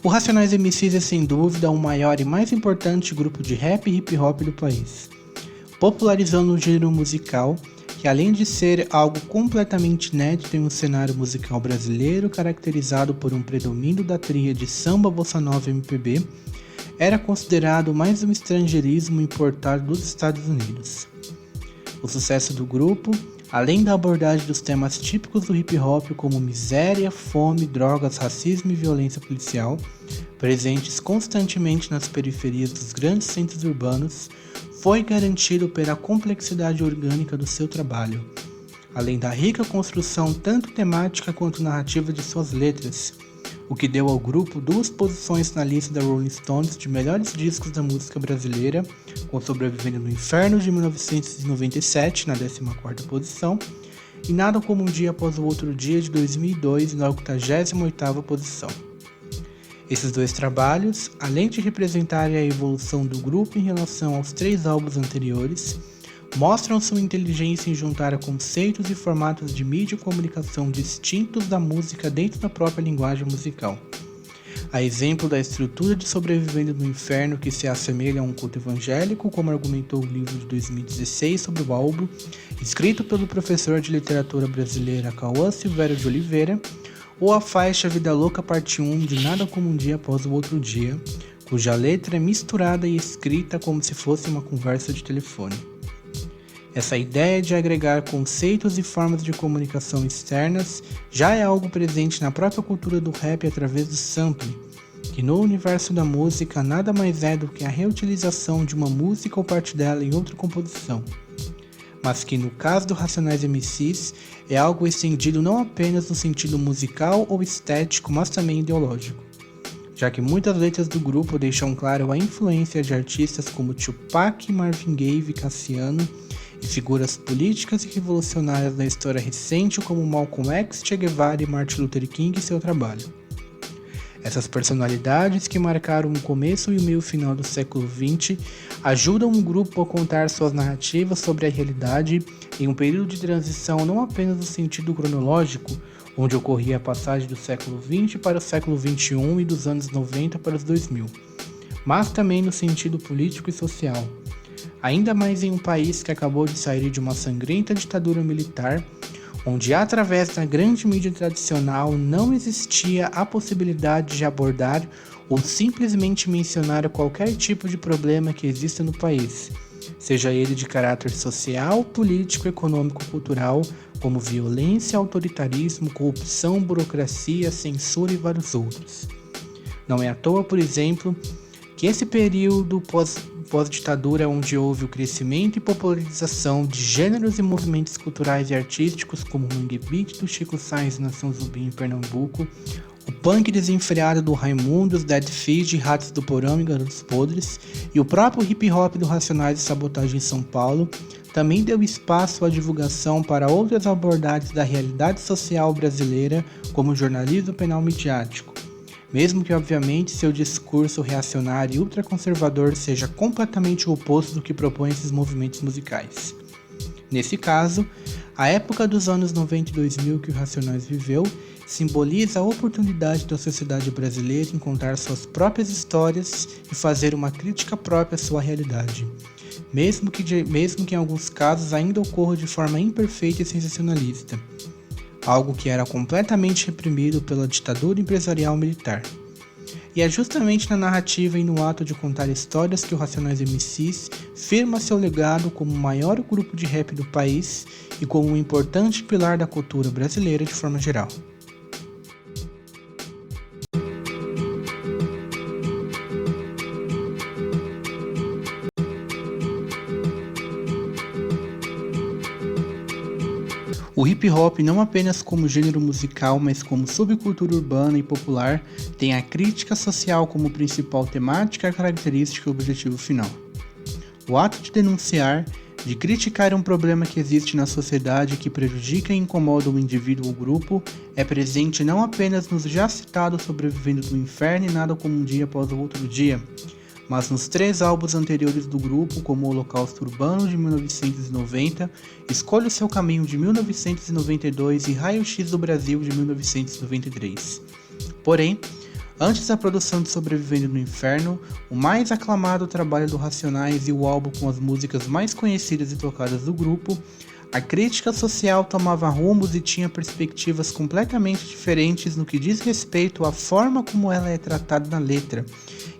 O Racionais MCs é sem dúvida o maior e mais importante grupo de rap e hip hop do país, popularizando um gênero musical que, além de ser algo completamente inédito em um cenário musical brasileiro caracterizado por um predomínio da tríade samba, bossa nova e MPB, era considerado mais um estrangeirismo importado dos Estados Unidos. O sucesso do grupo, além da abordagem dos temas típicos do hip hop como miséria, fome, drogas, racismo e violência policial, presentes constantemente nas periferias dos grandes centros urbanos, foi garantido pela complexidade orgânica do seu trabalho, além da rica construção tanto temática quanto narrativa de suas letras, o que deu ao grupo 2 posições na lista da Rolling Stones de melhores discos da música brasileira, com Sobrevivendo no Inferno de 1997 na 14ª posição e Nada Como Um Dia Após o Outro Dia de 2002 na 88ª posição. Esses 2 trabalhos, além de representarem a evolução do grupo em relação aos 3 álbuns anteriores, mostram sua inteligência em juntar conceitos e formatos de mídia e comunicação distintos da música dentro da própria linguagem musical. A exemplo da estrutura de Sobrevivendo no Inferno, que se assemelha a um culto evangélico, como argumentou o livro de 2016 sobre o álbum, escrito pelo professor de literatura brasileira Cauã Silvério de Oliveira, ou a faixa Vida Louca Parte 1 de Nada Como Um Dia Após o Outro Dia, cuja letra é misturada e escrita como se fosse uma conversa de telefone. Essa ideia de agregar conceitos e formas de comunicação externas já é algo presente na própria cultura do rap através do sample, que no universo da música nada mais é do que a reutilização de uma música ou parte dela em outra composição, mas que no caso do Racionais MCs é algo estendido não apenas no sentido musical ou estético, mas também ideológico, já que muitas letras do grupo deixam claro a influência de artistas como Tupac, Marvin Gaye e Cassiano, e figuras políticas e revolucionárias da história recente como Malcolm X, Che Guevara e Martin Luther King e seu trabalho. Essas personalidades que marcaram o começo e o meio final do século XX ajudam o grupo a contar suas narrativas sobre a realidade em um período de transição não apenas no sentido cronológico, onde ocorria a passagem do século XX para o século XXI e dos anos 90 para os 2000, mas também no sentido político e social. Ainda mais em um país que acabou de sair de uma sangrenta ditadura militar, onde através da grande mídia tradicional não existia a possibilidade de abordar ou simplesmente mencionar qualquer tipo de problema que exista no país, seja ele de caráter social, político, econômico, cultural, como violência, autoritarismo, corrupção, burocracia, censura e vários outros. Não é à toa, por exemplo, que esse período pós-ditadura onde houve o crescimento e popularização de gêneros e movimentos culturais e artísticos como o Mangue Beat do Chico Science Nação Zumbi em Pernambuco, o punk desenfreado do Raimundos, Dead Fish, Ratos do Porão e Garotos Podres, e o próprio hip hop do Racionais e Sabotagem em São Paulo, também deu espaço à divulgação para outras abordagens da realidade social brasileira, como o jornalismo penal midiático, mesmo que obviamente seu discurso reacionário e ultraconservador seja completamente o oposto do que propõem esses movimentos musicais. Nesse caso, a época dos anos 90 e 2000 que o Racionais viveu simboliza a oportunidade da sociedade brasileira em contar suas próprias histórias e fazer uma crítica própria à sua realidade, mesmo que em alguns casos ainda ocorra de forma imperfeita e sensacionalista, algo que era completamente reprimido pela ditadura empresarial militar. E é justamente na narrativa e no ato de contar histórias que o Racionais MCs firma seu legado como o maior grupo de rap do país e como um importante pilar da cultura brasileira de forma geral. O hip hop, não apenas como gênero musical, mas como subcultura urbana e popular, tem a crítica social como principal temática, característica e objetivo final. O ato de denunciar, de criticar um problema que existe na sociedade que prejudica e incomoda o indivíduo ou grupo, é presente não apenas nos já citados Sobrevivendo no Inferno e Nada Como Um Dia Após o Outro Dia, mas nos 3 álbuns anteriores do grupo, como o Holocausto Urbano de 1990, Escolha o Seu Caminho de 1992 e Raio X do Brasil de 1993. Porém, Antes da produção de Sobrevivendo no Inferno, o mais aclamado trabalho do Racionais e o álbum com as músicas mais conhecidas e tocadas do grupo, a crítica social tomava rumos e tinha perspectivas completamente diferentes no que diz respeito à forma como ela é tratada na letra,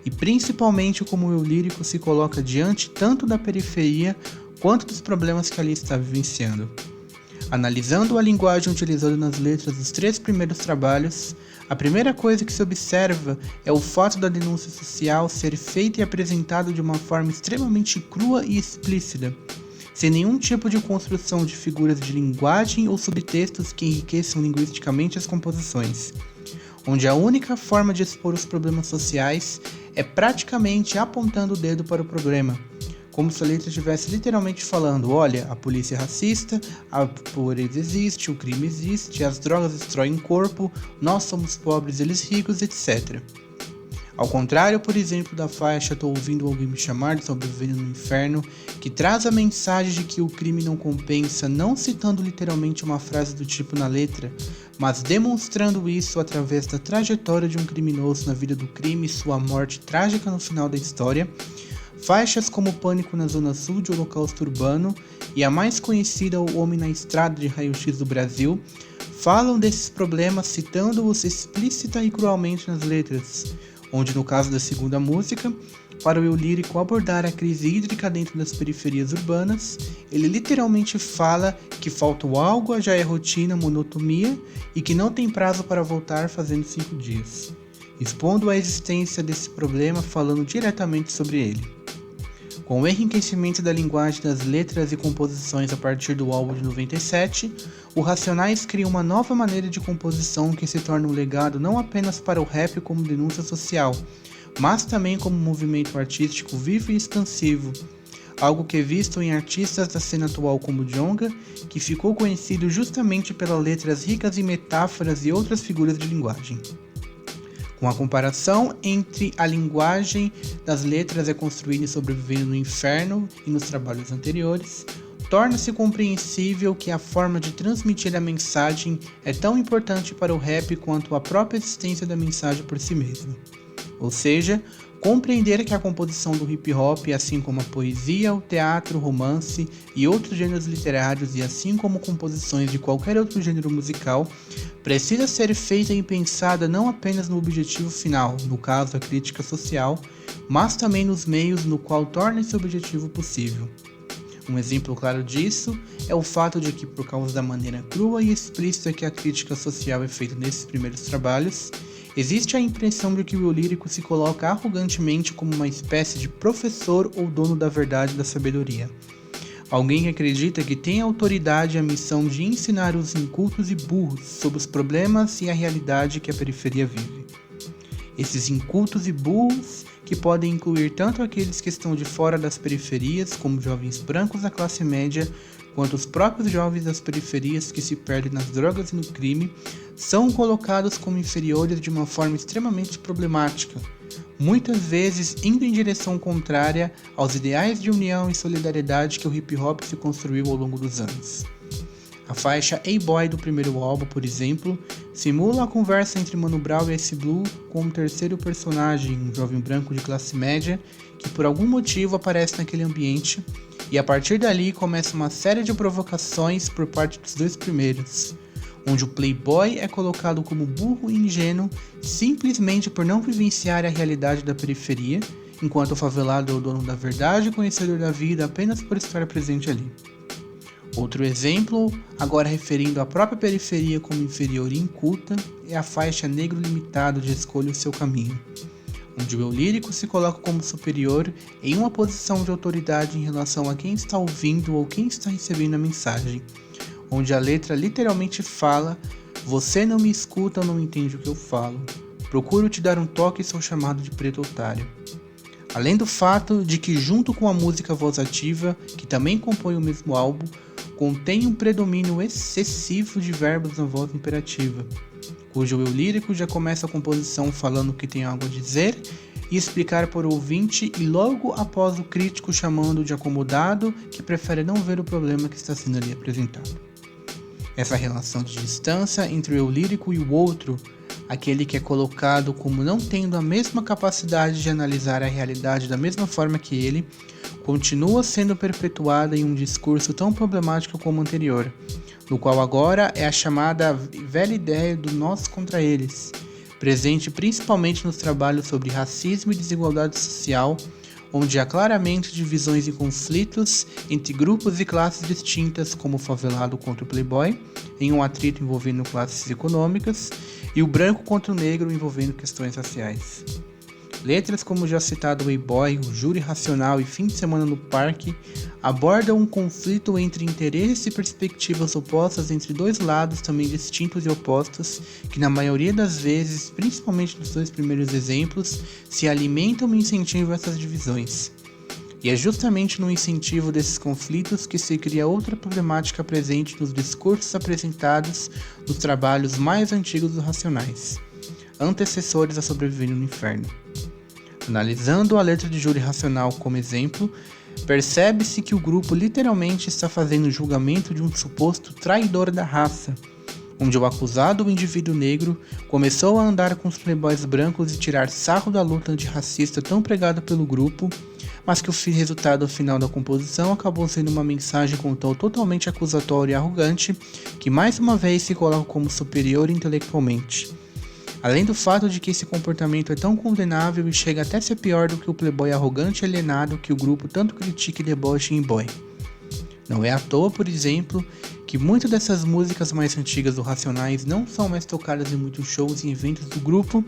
e principalmente como o eu lírico se coloca diante tanto da periferia quanto dos problemas que ali está vivenciando. Analisando a linguagem utilizada nas letras dos 3 primeiros trabalhos, a primeira coisa que se observa é o fato da denúncia social ser feita e apresentada de uma forma extremamente crua e explícita, sem nenhum tipo de construção de figuras de linguagem ou subtextos que enriqueçam linguisticamente as composições, onde a única forma de expor os problemas sociais é praticamente apontando o dedo para o problema, como se a letra estivesse literalmente falando: olha, a polícia é racista, a pobreza existe, o crime existe, as drogas destroem o corpo, nós somos pobres, eles ricos, etc. Ao contrário, por exemplo, da faixa Tô Ouvindo Alguém Me Chamar de Sobrevivendo no Inferno, que traz a mensagem de que o crime não compensa, não citando literalmente uma frase do tipo na letra, mas demonstrando isso através da trajetória de um criminoso na vida do crime e sua morte trágica no final da história. Faixas como Pânico na Zona Sul de Holocausto Urbano e a mais conhecida O Homem na Estrada de Raio-X do Brasil falam desses problemas citando-os explícita e cruelmente nas letras, onde no caso da segunda música, para o eu lírico abordar a crise hídrica dentro das periferias urbanas, ele literalmente fala que falta o algo, já é rotina, monotonia e que não tem prazo para voltar fazendo 5 dias, expondo a existência desse problema falando diretamente sobre ele. Com o enriquecimento da linguagem das letras e composições a partir do álbum de 97, o Racionais cria uma nova maneira de composição que se torna um legado não apenas para o rap como denúncia social, mas também como movimento artístico vivo e expansivo, algo que é visto em artistas da cena atual como Djonga, que ficou conhecido justamente pelas letras ricas em metáforas e outras figuras de linguagem. Com a comparação entre a linguagem das letras é construída em Sobrevivendo no Inferno e nos trabalhos anteriores, torna-se compreensível que a forma de transmitir a mensagem é tão importante para o rap quanto a própria existência da mensagem por si mesma. Ou seja, compreender que a composição do hip hop, assim como a poesia, o teatro, o romance e outros gêneros literários, e assim como composições de qualquer outro gênero musical, precisa ser feita e pensada não apenas no objetivo final, no caso a crítica social, mas também nos meios no qual torna esse objetivo possível. Um exemplo claro disso é o fato de que, por causa da maneira crua e explícita que a crítica social é feita nesses primeiros trabalhos, existe a impressão de que o eu lírico se coloca arrogantemente como uma espécie de professor ou dono da verdade e da sabedoria. Alguém que acredita que tem a autoridade e a missão de ensinar os incultos e burros sobre os problemas e a realidade que a periferia vive. Esses incultos e burros, que podem incluir tanto aqueles que estão de fora das periferias, como jovens brancos da classe média, quanto os próprios jovens das periferias que se perdem nas drogas e no crime, são colocados como inferiores de uma forma extremamente problemática, muitas vezes indo em direção contrária aos ideais de união e solidariedade que o hip hop se construiu ao longo dos anos. A faixa A-Boy do primeiro álbum, por exemplo, simula a conversa entre Mano Brown e Ice Blue com um terceiro personagem, um jovem branco de classe média, que por algum motivo aparece naquele ambiente, e a partir dali começa uma série de provocações por parte dos 2 primeiros, onde o playboy é colocado como burro e ingênuo simplesmente por não vivenciar a realidade da periferia, enquanto o favelado é o dono da verdade e conhecedor da vida apenas por estar presente ali. Outro exemplo, agora referindo à própria periferia como inferior e inculta, é a faixa Negro Limitado de Escolha o Seu Caminho, onde o eu lírico se coloca como superior em uma posição de autoridade em relação a quem está ouvindo ou quem está recebendo a mensagem, onde a letra literalmente fala: você não me escuta ou não entende o que eu falo, procuro te dar um toque e sou chamado de preto otário. Além do fato de que, junto com a música Voz Ativa, que também compõe o mesmo álbum, contém um predomínio excessivo de verbos na voz imperativa, cujo eu lírico já começa a composição falando que tem algo a dizer e explicar para o ouvinte, e logo após o crítico chamando de acomodado que prefere não ver o problema que está sendo ali apresentado. Essa relação de distância entre o eu lírico e o outro, aquele que é colocado como não tendo a mesma capacidade de analisar a realidade da mesma forma que ele, continua sendo perpetuada em um discurso tão problemático como o anterior, no qual agora é a chamada velha ideia do nós contra eles, presente principalmente nos trabalhos sobre racismo e desigualdade social, onde há claramente divisões e conflitos entre grupos e classes distintas, como o favelado contra o playboy, em um atrito envolvendo classes econômicas, e o branco contra o negro envolvendo questões raciais. Letras como já citado Way Boy, O Júri Racional e Fim de Semana no Parque abordam um conflito entre interesses e perspectivas opostas entre dois lados também distintos e opostos, que na maioria das vezes, principalmente nos dois primeiros exemplos, se alimentam e incentivam essas divisões. E é justamente no incentivo desses conflitos que se cria outra problemática presente nos discursos apresentados nos trabalhos mais antigos dos Racionais, antecessores a Sobrevivendo no Inferno. Analisando a letra de Júri Racional como exemplo, percebe-se que o grupo literalmente está fazendo o julgamento de um suposto traidor da raça, onde o acusado, o indivíduo negro, começou a andar com os playboys brancos e tirar sarro da luta antirracista tão pregada pelo grupo, mas que o resultado final da composição acabou sendo uma mensagem com um tom totalmente acusatório e arrogante, que mais uma vez se coloca como superior intelectualmente. Além do fato de que esse comportamento é tão condenável e chega até a ser pior do que o playboy arrogante e alienado que o grupo tanto critica e debocha em Boy. Não é à toa, por exemplo, que muitas dessas músicas mais antigas do Racionais não são mais tocadas em muitos shows e eventos do grupo,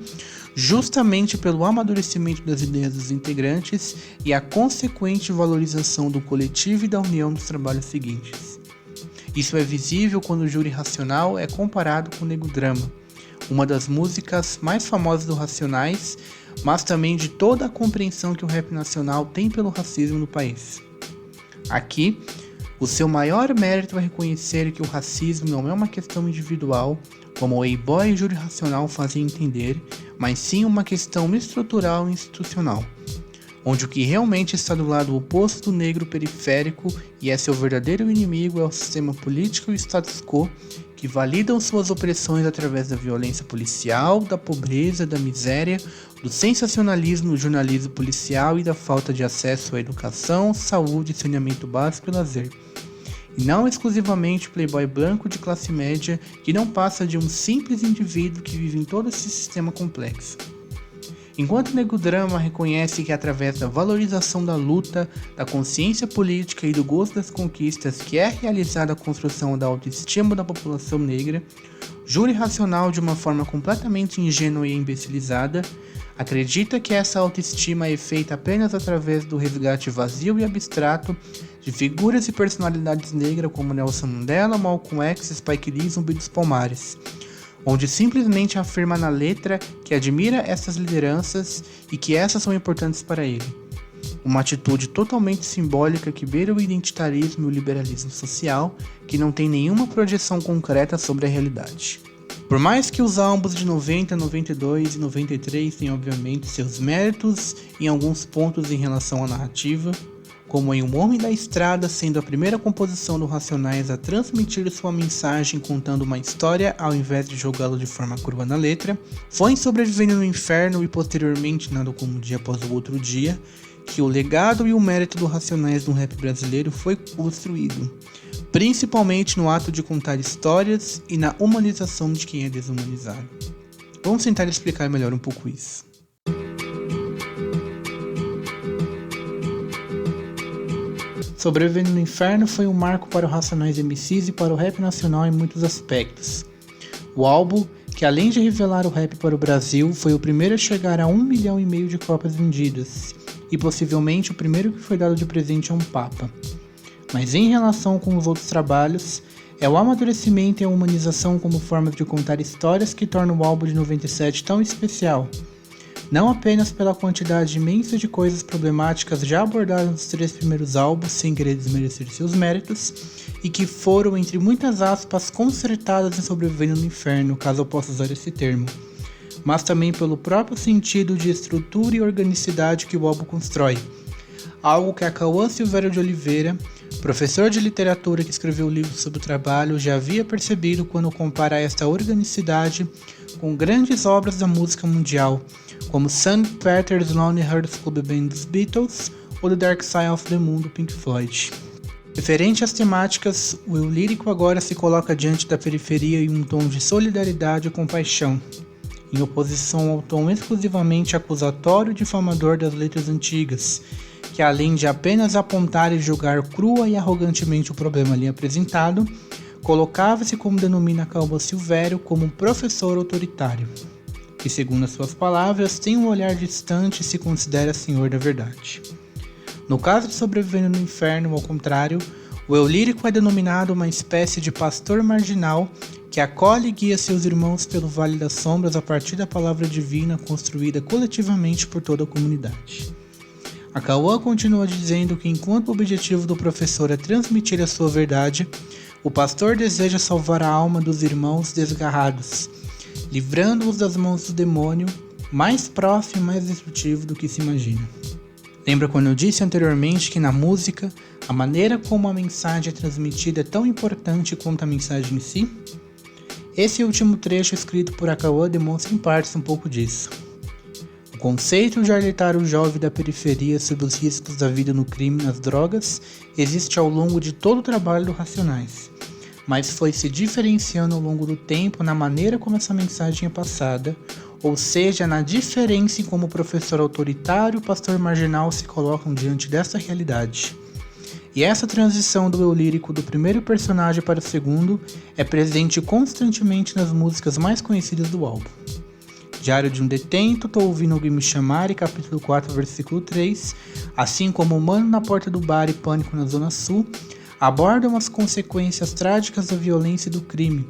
justamente pelo amadurecimento das ideias dos integrantes e a consequente valorização do coletivo e da união dos trabalhos seguintes. Isso é visível quando o Júri Racional é comparado com o Nego Drama, uma das músicas mais famosas do Racionais, mas também de toda a compreensão que o rap nacional tem pelo racismo no país. Aqui, o seu maior mérito é reconhecer que o racismo não é uma questão individual, como o A-Boy e o Júri Racional fazem entender, mas sim uma questão estrutural e institucional, onde o que realmente está do lado oposto do negro periférico e é seu verdadeiro inimigo é o sistema político e o status quo, que validam suas opressões através da violência policial, da pobreza, da miséria, do sensacionalismo no jornalismo policial e da falta de acesso à educação, saúde, saneamento básico e lazer. E não exclusivamente o playboy branco de classe média que não passa de um simples indivíduo que vive em todo esse sistema complexo. Enquanto o Nego Drama reconhece que através da valorização da luta, da consciência política e do gosto das conquistas que é realizada a construção da autoestima da população negra, Júri Racional, de uma forma completamente ingênua e imbecilizada, acredita que essa autoestima é feita apenas através do resgate vazio e abstrato de figuras e personalidades negras como Nelson Mandela, Malcolm X, Spike Lee e Zumbi dos Palmares, onde simplesmente afirma na letra que admira essas lideranças e que essas são importantes para ele. Uma atitude totalmente simbólica que beira o identitarismo e o liberalismo social, que não tem nenhuma projeção concreta sobre a realidade. Por mais que os álbuns de 90, 92 e 93 tenham obviamente seus méritos em alguns pontos em relação à narrativa, como em Um Homem da Estrada sendo a primeira composição do Racionais a transmitir sua mensagem contando uma história ao invés de jogá-lo de forma crua na letra, foi em Sobrevivendo no Inferno e posteriormente Nada Como Um Dia Após o Outro Dia que o legado e o mérito do Racionais no rap brasileiro foi construído, principalmente no ato de contar histórias e na humanização de quem é desumanizado. Vamos tentar explicar melhor um pouco isso. Sobrevivendo no Inferno foi um marco para o Racionais MCs e para o rap nacional em muitos aspectos. O álbum, que além de revelar o rap para o Brasil, foi o primeiro a chegar a 1,5 milhão de cópias vendidas, e possivelmente o primeiro que foi dado de presente a um papa. Mas em relação com os outros trabalhos, é o amadurecimento e a humanização como formas de contar histórias que tornam o álbum de 97 tão especial. Não apenas pela quantidade imensa de coisas problemáticas já abordadas nos 3 primeiros álbuns, sem querer desmerecer seus méritos, e que foram, entre muitas aspas, consertadas em Sobrevivendo no Inferno, caso eu possa usar esse termo, mas também pelo próprio sentido de estrutura e organicidade que o álbum constrói, algo que a Cauã Silvério de Oliveira, professor de literatura que escreveu o livro sobre o trabalho, já havia percebido quando compara esta organicidade com grandes obras da música mundial, como St. Peter's Lonely Hearts Club Band dos Beatles ou The Dark Side of the Moon do Pink Floyd. Referente às temáticas, o eu lírico agora se coloca diante da periferia em um tom de solidariedade e compaixão, em oposição ao tom exclusivamente acusatório e difamador das letras antigas, que além de apenas apontar e julgar crua e arrogantemente o problema ali apresentado, colocava-se, como denomina Calbo Silvério, como um professor autoritário, que, segundo as suas palavras, tem um olhar distante e se considera senhor da verdade. No caso de Sobrevivendo no Inferno, ao contrário, o eu lírico é denominado uma espécie de pastor marginal que acolhe e guia seus irmãos pelo Vale das Sombras a partir da palavra divina construída coletivamente por toda a comunidade. A Cauã continua dizendo que enquanto o objetivo do professor é transmitir a sua verdade, o pastor deseja salvar a alma dos irmãos desgarrados, livrando-os das mãos do demônio, mais próximo e mais destrutivo do que se imagina. Lembra quando eu disse anteriormente que na música, a maneira como a mensagem é transmitida é tão importante quanto a mensagem em si? Esse último trecho escrito por Acauã demonstra em partes um pouco disso. O conceito de alertar o jovem da periferia sobre os riscos da vida no crime e nas drogas existe ao longo de todo o trabalho do Racionais, mas foi se diferenciando ao longo do tempo na maneira como essa mensagem é passada, ou seja, na diferença em como o professor autoritário e o pastor marginal se colocam diante dessa realidade. E essa transição do eu lírico do primeiro personagem para o segundo é presente constantemente nas músicas mais conhecidas do álbum. Diário de um Detento, Tô Ouvindo Alguém Me Chamar e capítulo 4, versículo 3, assim como Mano na Porta do Bar e Pânico na Zona Sul, abordam as consequências trágicas da violência e do crime.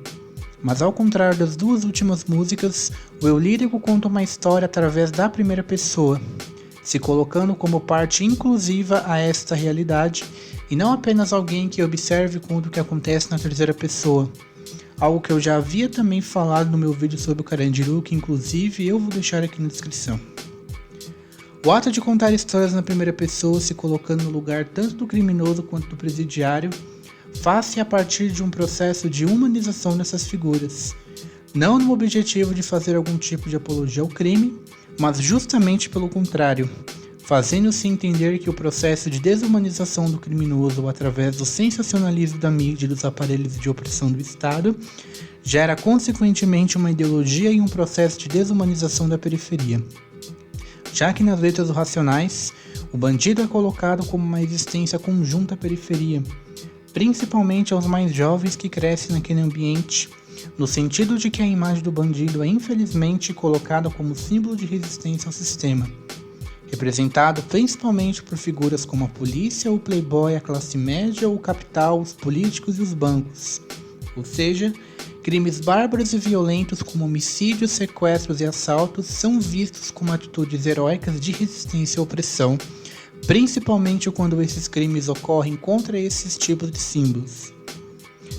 Mas ao contrário das duas últimas músicas, o eu lírico conta uma história através da primeira pessoa, se colocando como parte inclusiva a esta realidade e não apenas alguém que observe quanto o que acontece na terceira pessoa, algo que eu já havia também falado no meu vídeo sobre o Carandiru, que inclusive eu vou deixar aqui na descrição. O ato de contar histórias na primeira pessoa, se colocando no lugar tanto do criminoso quanto do presidiário, faz-se a partir de um processo de humanização dessas figuras, não no objetivo de fazer algum tipo de apologia ao crime, mas justamente pelo contrário, fazendo-se entender que o processo de desumanização do criminoso através do sensacionalismo da mídia e dos aparelhos de opressão do Estado gera consequentemente uma ideologia e um processo de desumanização da periferia. Já que nas letras do Racionais, o bandido é colocado como uma existência conjunta à periferia, principalmente aos mais jovens que crescem naquele ambiente, no sentido de que a imagem do bandido é infelizmente colocada como símbolo de resistência ao sistema, representado principalmente por figuras como a polícia, o playboy, a classe média, o capital, os políticos e os bancos, ou seja, crimes bárbaros e violentos como homicídios, sequestros e assaltos são vistos como atitudes heróicas de resistência à opressão, principalmente quando esses crimes ocorrem contra esses tipos de símbolos.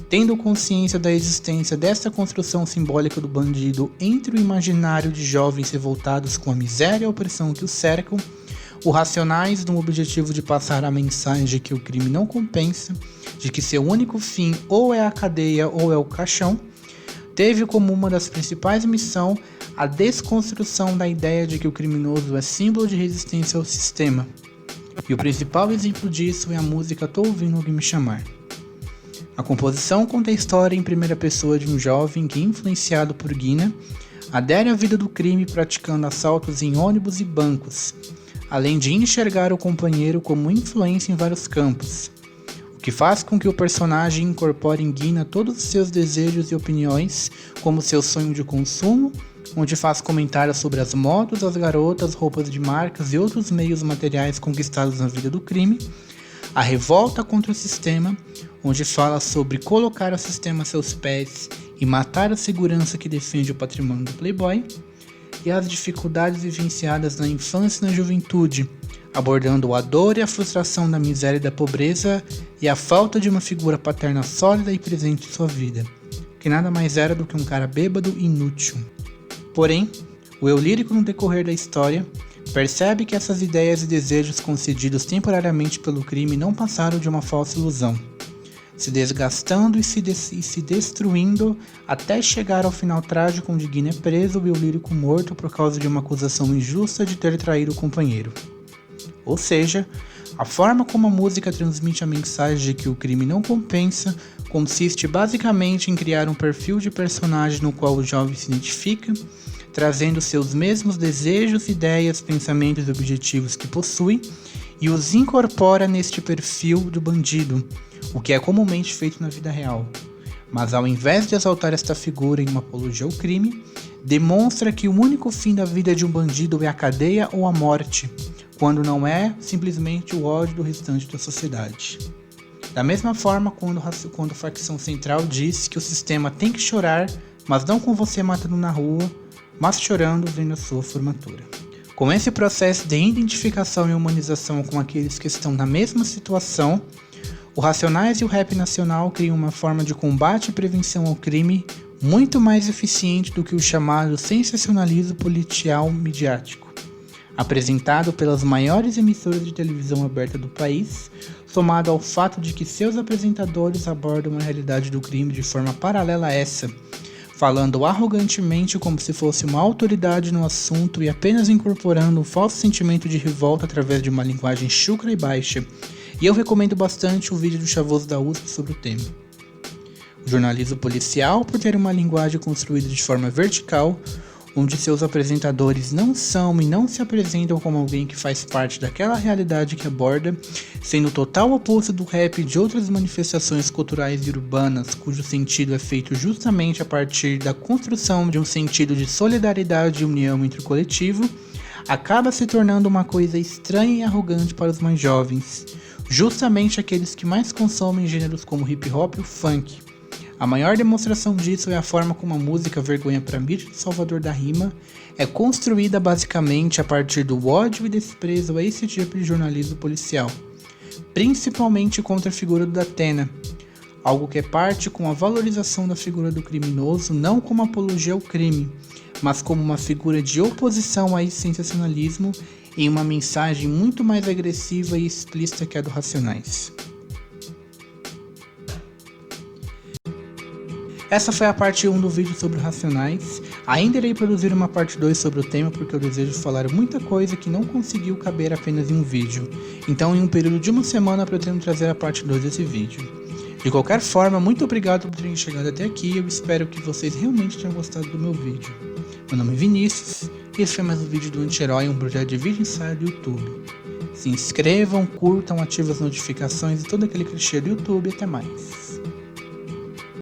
Tendo consciência da existência dessa construção simbólica do bandido entre o imaginário de jovens revoltados com a miséria e a opressão que os cercam, o Racionais, no objetivo de passar a mensagem de que o crime não compensa, de que seu único fim ou é a cadeia ou é o caixão, teve como uma das principais missões a desconstrução da ideia de que o criminoso é símbolo de resistência ao sistema. E o principal exemplo disso é a música Tô Ouvindo Alguém Me Chamar. A composição conta a história em primeira pessoa de um jovem que, influenciado por Guina, adere à vida do crime praticando assaltos em ônibus e bancos, além de enxergar o companheiro como influência em vários campos, o que faz com que o personagem incorpore em Guina todos os seus desejos e opiniões, como seu sonho de consumo, onde faz comentários sobre as motos, as garotas, roupas de marcas e outros meios materiais conquistados na vida do crime, a revolta contra o sistema, onde fala sobre colocar o sistema a seus pés e matar a segurança que defende o patrimônio do playboy, e as dificuldades vivenciadas na infância e na juventude, abordando a dor e a frustração da miséria e da pobreza e a falta de uma figura paterna sólida e presente em sua vida, que nada mais era do que um cara bêbado e inútil. Porém, o eu lírico no decorrer da história percebe que essas ideias e desejos concedidos temporariamente pelo crime não passaram de uma falsa ilusão, se desgastando e se destruindo até chegar ao final trágico onde Guiné é preso e o lírico morto por causa de uma acusação injusta de ter traído o companheiro. Ou seja, a forma como a música transmite a mensagem de que o crime não compensa consiste basicamente em criar um perfil de personagem no qual o jovem se identifica, trazendo seus mesmos desejos, ideias, pensamentos e objetivos que possui e os incorpora neste perfil do bandido, o que é comumente feito na vida real. Mas ao invés de exaltar esta figura em uma apologia ao crime, demonstra que o único fim da vida de um bandido é a cadeia ou a morte, quando não é simplesmente o ódio do restante da sociedade. Da mesma forma, quando a facção central diz que o sistema tem que chorar, mas não com você matando na rua, mas chorando vendo a sua formatura. Com esse processo de identificação e humanização com aqueles que estão na mesma situação, o Racionais e o rap nacional criam uma forma de combate e prevenção ao crime muito mais eficiente do que o chamado sensacionalismo policial midiático, apresentado pelas maiores emissoras de televisão aberta do país, somado ao fato de que seus apresentadores abordam a realidade do crime de forma paralela a essa, falando arrogantemente como se fosse uma autoridade no assunto e apenas incorporando um falso sentimento de revolta através de uma linguagem chucra e baixa. E eu recomendo bastante o vídeo do Chavoso da USP sobre o tema. O jornalismo policial, por ter uma linguagem construída de forma vertical, onde seus apresentadores não são e não se apresentam como alguém que faz parte daquela realidade que aborda, sendo o total oposto do rap e de outras manifestações culturais e urbanas, cujo sentido é feito justamente a partir da construção de um sentido de solidariedade e união entre o coletivo, acaba se tornando uma coisa estranha e arrogante para os mais jovens, justamente aqueles que mais consomem gêneros como hip hop e o funk. A maior demonstração disso é a forma como a música Vergonha pra Mídia de Salvador da Rima é construída basicamente a partir do ódio e desprezo a esse tipo de jornalismo policial, principalmente contra a figura do Datena, algo que parte com a valorização da figura do criminoso não como apologia ao crime, mas como uma figura de oposição a esse sensacionalismo em uma mensagem muito mais agressiva e explícita que a do Racionais. Essa foi a parte 1 do vídeo sobre Racionais. Ainda irei produzir uma parte 2 sobre o tema porque eu desejo falar muita coisa que não conseguiu caber apenas em um vídeo. Então em um período de uma semana pretendo trazer a parte 2 desse vídeo. De qualquer forma, muito obrigado por terem chegado até aqui. Eu espero que vocês realmente tenham gostado do meu vídeo. Meu nome é Vinícius e esse foi mais um vídeo do Anti-Herói, um projeto de vídeo ensaio do YouTube. Se inscrevam, curtam, ativem as notificações e todo aquele clichê do YouTube. Até mais.